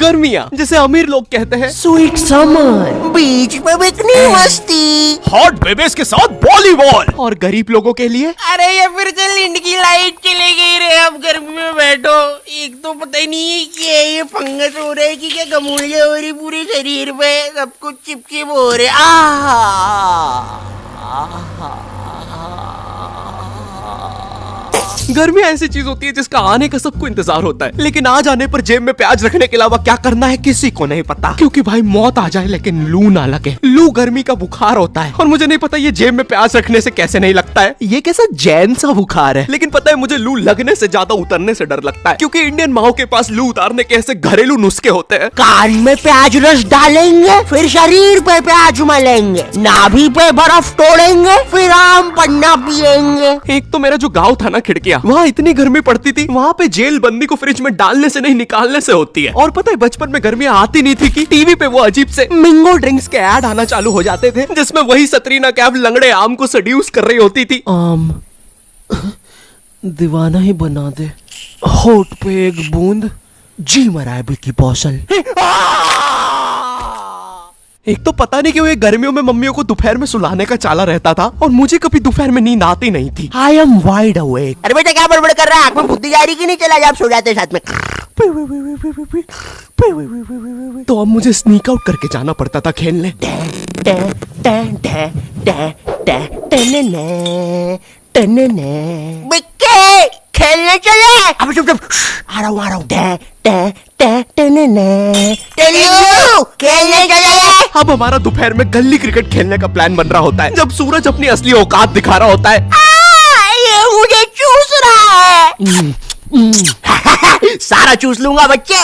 गर्मियाँ, जिसे अमीर लोग कहते हैं स्वीट समर, बीच में इतनी मस्ती, हॉट बेबीज के साथ वॉलीबॉल, और गरीब लोगों के लिए अरे ये फिर से लिंड की लाइट चली गई रे। अब गर्मी में बैठो, एक तो पता ही नहीं है कि ये फंगस हो रहा है कि क्या गमूलिया हो रही पूरे शरीर पे, सब कुछ चिपचिप हो रहे। गर्मी ऐसी चीज होती है जिसका आने का सबको इंतजार होता है, लेकिन आ जाने पर जेब में प्याज रखने के अलावा क्या करना है किसी को नहीं पता, क्योंकि भाई मौत आ जाए लेकिन लू ना लगे। लू गर्मी का बुखार होता है और मुझे नहीं पता ये जेब में प्याज रखने से कैसे नहीं लगता है। ये कैसा जैन सा बुखार है, लेकिन पता है मुझे लू लगने से ज्यादा उतरने से डर लगता है, क्योंकि इंडियन माओ के पास लू उतारने के ऐसे घरेलू नुस्खे होते हैं। कान में प्याज रस डालेंगे, फिर शरीर पे प्याज मलेंगे, नाभि पे बर्फ तोड़ेंगे, फिर आम पन्ना पिएंगे। एक तो मेरा जो गांव था ना खिड़किया, वहाँ इतनी गर्मी पड़ती थी, वहाँ पे जेल बंदी को फ्रिज में डालने से नहीं निकालने से होती है। और पता है बचपन में गर्मियाँ आती नहीं थी कि टीवी पे वो अजीब से मिंगो ड्रिंक्स के ऐड आना चालू हो जाते थे, जिसमें वही सतरीना कैफ लंगड़े आम को सड्यूस कर रही होती थी। आम दीवाना ही बना दे, होठ पे एक बूंद, जी मरा है की बौसल। एक तो पता नहीं क्यों ये गर्मियों में मम्मियों को दोपहर में सुलाने का चाला रहता था और मुझे कभी दोपहर में नींद आती नहीं थी। I am wide awake. अरे बेटा क्या बड़बड़ कर रहा है, आँख में बुद्धि जा रही कि नहीं? चला जा, आप सो जाते साथ में। तो अब मुझे स्नीक आउट करके जाना पड़ता था खेलने। बिक्के खेलने चले। अब चुप चुप, आ रहा हूँ। खेलने चले। अब हमारा दोपहर में गली क्रिकेट खेलने का प्लान बन रहा होता है, जब सूरज अपनी असली औकात दिखा रहा होता है। ये मुझे चूस रहा है। सारा चूस लूंगा बच्चे।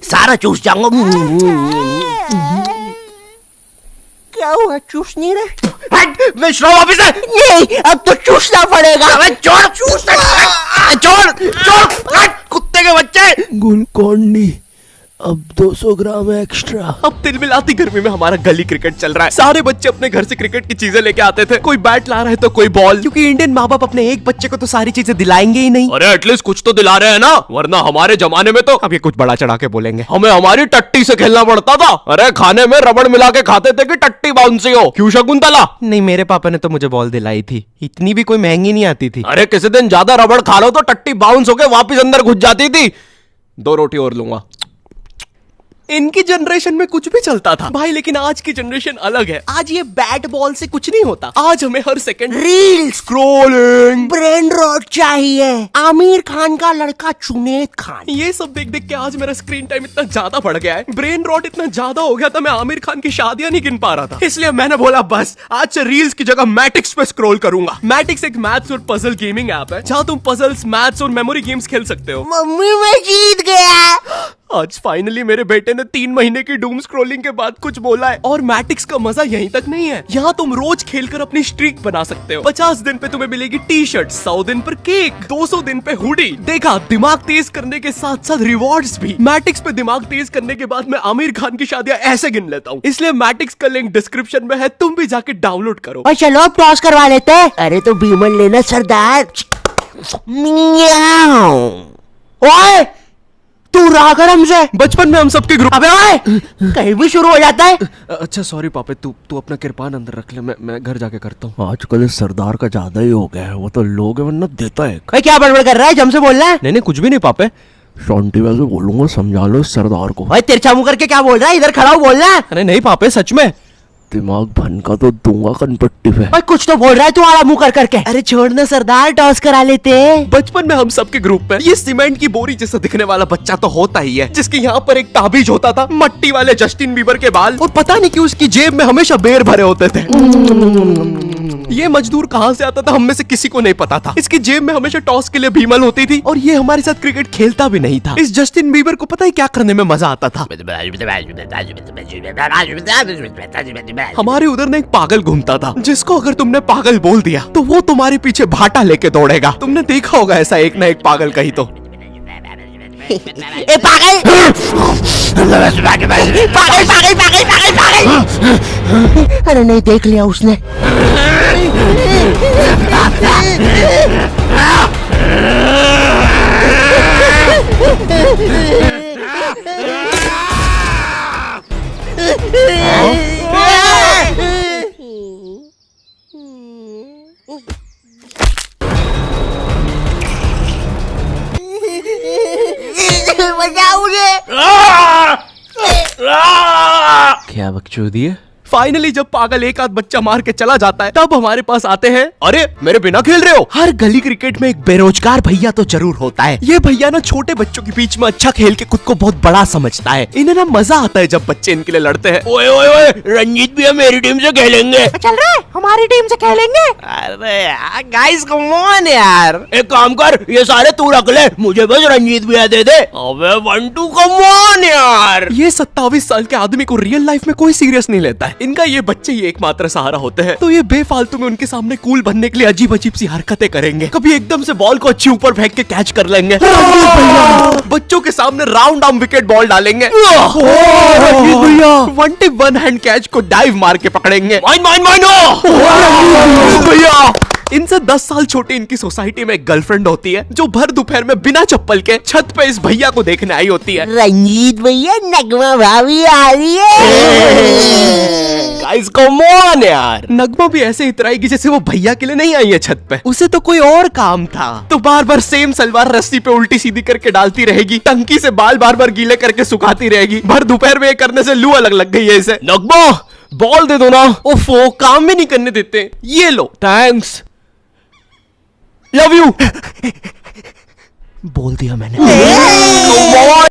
सारा चूस जाऊंगा। क्या हुआ, चूस नहीं रहे? मैं श्रम ऑफिसर नहीं, अब तो चूसना पड़ेगा। छोड़ कुत्ते के बच्चे। गुलकोंडी अब 200 ग्राम एक्स्ट्रा। अब तिलमिलाती गर्मी में हमारा गली क्रिकेट चल रहा है। सारे बच्चे अपने घर से क्रिकेट की चीजें लेके आते थे, कोई बैट ला रहा है तो कोई बॉल, क्योंकि इंडियन माँ बाप अपने एक बच्चे को तो सारी चीजें दिलाएंगे ही नहीं। अरे एटलीस्ट कुछ तो दिला रहे हैं ना, वरना हमारे जमाने में तो, अब ये कुछ बड़ा चढ़ा के बोलेंगे, हमें हमारी टट्टी से खेलना पड़ता था। अरे खाने में रबड़ मिला के खाते थे कि टट्टी बाउंसी हो। क्यों शकुंतला? नहीं, मेरे पापा ने तो मुझे बॉल दिलाई थी, इतनी भी कोई महंगी नहीं आती थी। अरे किसी दिन ज्यादा रबड़ खा लो तो टट्टी बाउंस होके वापिस अंदर घुस जाती थी। 2 रोटी और लूंगा। इनकी जनरेशन में कुछ भी चलता था भाई, लेकिन आज की जनरेशन अलग है। आज ये बैट बॉल से कुछ नहीं होता, आज हमें हर second reel scrolling, brain rot चाहिए। आमिर खान का लड़का जुनैद खान, ये सब देख देख के आज मेरा स्क्रीन टाइम इतना ज्यादा बढ़ गया है, ब्रेन रॉट इतना ज्यादा हो गया था, मैं आमिर खान की शादियां नहीं गिन पा रहा था। इसलिए मैंने बोला बस आज से रील्स की जगह मैटिक्स पे स्क्रॉल करूंगा। मैटिक्स एक मैथ्स और पजल गेमिंग ऐप है, जहां तुम पजल्स, मैथ्स और मेमोरी गेम्स खेल सकते हो। मम्मी मैं जीत गया। आज फाइनली मेरे बेटे ने 3 महीने की डूम स्क्रॉलिंग के बाद कुछ बोला है। और मैटिक्स का मजा यहीं तक नहीं है, यहाँ तुम रोज खेलकर अपनी स्ट्रीक बना सकते हो। 50 दिन पे तुम्हें मिलेगी टी शर्ट, 100 दिन पर केक, 200 दिन पे हुडी। देखा, दिमाग तेज करने के साथ साथ रिवॉर्ड्स भी। मैटिक्स पे दिमाग तेज करने के बाद मैं आमिर खान की शादियां ऐसे गिन लेता हूँ। इसलिए मैटिक्स का लिंक डिस्क्रिप्शन में है, तुम भी जाके डाउनलोड करो। और चलो अब टॉस करवा लेते हैं। अरे तो बीमल लेना सरदार। ओए तू रहा कर हमसे, बचपन में हम सबके ग्रुप। अबे ओए कहीं भी शुरू हो जाता है। अच्छा सॉरी पापा, तू अपना किरपान अंदर रख ले, मैं घर जाके करता हूँ। आजकल इस सरदार का ज्यादा ही हो गया है, वो तो लोग वरना देता है। क्या बड़बड़ कर रहा है, जम से बोल रहा है? नहीं कुछ भी नहीं पापे। शांति वैसे बोलूंगा, समझा लो इस सरदार को। भाई तिरछा मुंह करके क्या बोल रहा है, इधर खड़ा हो बोल रहा है। अरे नहीं पापे, सच में दिमाग भनका तो दूंगा कनपट्टी पे। भाई कुछ तो बोल रहा है तू आला मुंह कर करके। अरे छोड़ना सरदार, टॉस करा लेते। बचपन में हम सबके ग्रुप में ये सीमेंट की बोरी जैसा दिखने वाला बच्चा तो होता ही है, जिसके यहाँ पर एक ताबीज होता था, मट्टी वाले जस्टिन बीबर के बाल, और पता नहीं क्यों उसकी जेब में हमेशा बेर भरे होते थे। ये मजदूर कहाँ से आता था हम में से किसी को नहीं पता था। इसकी जेब में हमेशा टॉस के लिए भीमल होती थी, और ये हमारे साथ क्रिकेट खेलता भी नहीं था। इस जस्टिन बीबर को पता है क्या करने में मजा आता था? हमारे उधर ना एक पागल घूमता था, जिसको अगर तुमने पागल बोल दिया तो वो तुम्हारे पीछे भाटा लेके दौड़ेगा। तुमने देखा होगा ऐसा एक ना एक पागल कहीं तो। ए पागल पागल पागल पागल पागल पागल। अरे नहीं, देख लिया उसने। बचाओ मुझे। क्या बकचोदी है? फाइनली जब पागल एक आध बच्चा मार के चला जाता है तब हमारे पास आते हैं। अरे मेरे बिना खेल रहे हो। हर गली क्रिकेट में एक बेरोजगार भैया तो जरूर होता है। ये भैया ना छोटे बच्चों के बीच में अच्छा खेल के खुद को बहुत बड़ा समझता है। इन्हें ना मजा आता है जब बच्चे इनके लिए लड़ते हैं। ओए ओए ओए, रंजीत भैया मेरी टीम से खेलेंगे। चल रहा है, हमारी टीम से खेलेंगे। अरे यार गाइस कम ऑन यार। एक काम कर, ये सारे तू रख ले, मुझे बस रंजीत भैया दे दे। अबे बंटू कम ऑन यार। ये 27 साल के आदमी को रियल लाइफ में कोई सीरियस नहीं लेता है। इनका ये बच्चे ही एकमात्र सहारा होते हैं, तो ये बेफालतू में उनके सामने कूल बनने के लिए अजीब अजीब सी हरकतें करेंगे। कभी एकदम से बॉल को अच्छी ऊपर फेंक के कैच कर लेंगे। बच्चों के सामने राउंड आर्म विकेट बॉल डालेंगे। One tip one hand catch को डाइव मार के पकड़ेंगे। माइन माइन माइन भैया। इनसे 10 साल छोटे इनकी सोसाइटी में एक गर्लफ्रेंड होती है जो भर दोपहर में बिना चप्पल के छत पे इस भैया को देखने आई होती है। रंजीत भैया, नगमा भाभी आ रही है। गाइस कम ऑन यार। नगमा भी ऐसे इतराएगी जैसे वो भैया के लिए नहीं आई है छत पे, उसे तो कोई और काम था। तो बार बार सेम सलवार रस्सी पे उल्टी सीधी करके डालती रहेगी, टंकी से बाल बार बार गीले करके सुखाती रहेगी। भर दोपहर में ये करने से लू अलग लग गई है इसे। नगमा बॉल दे दो ना। ओफो, काम भी नहीं करने देते। ये लो, थैंक्स, लव यू। बोल दिया मैंने।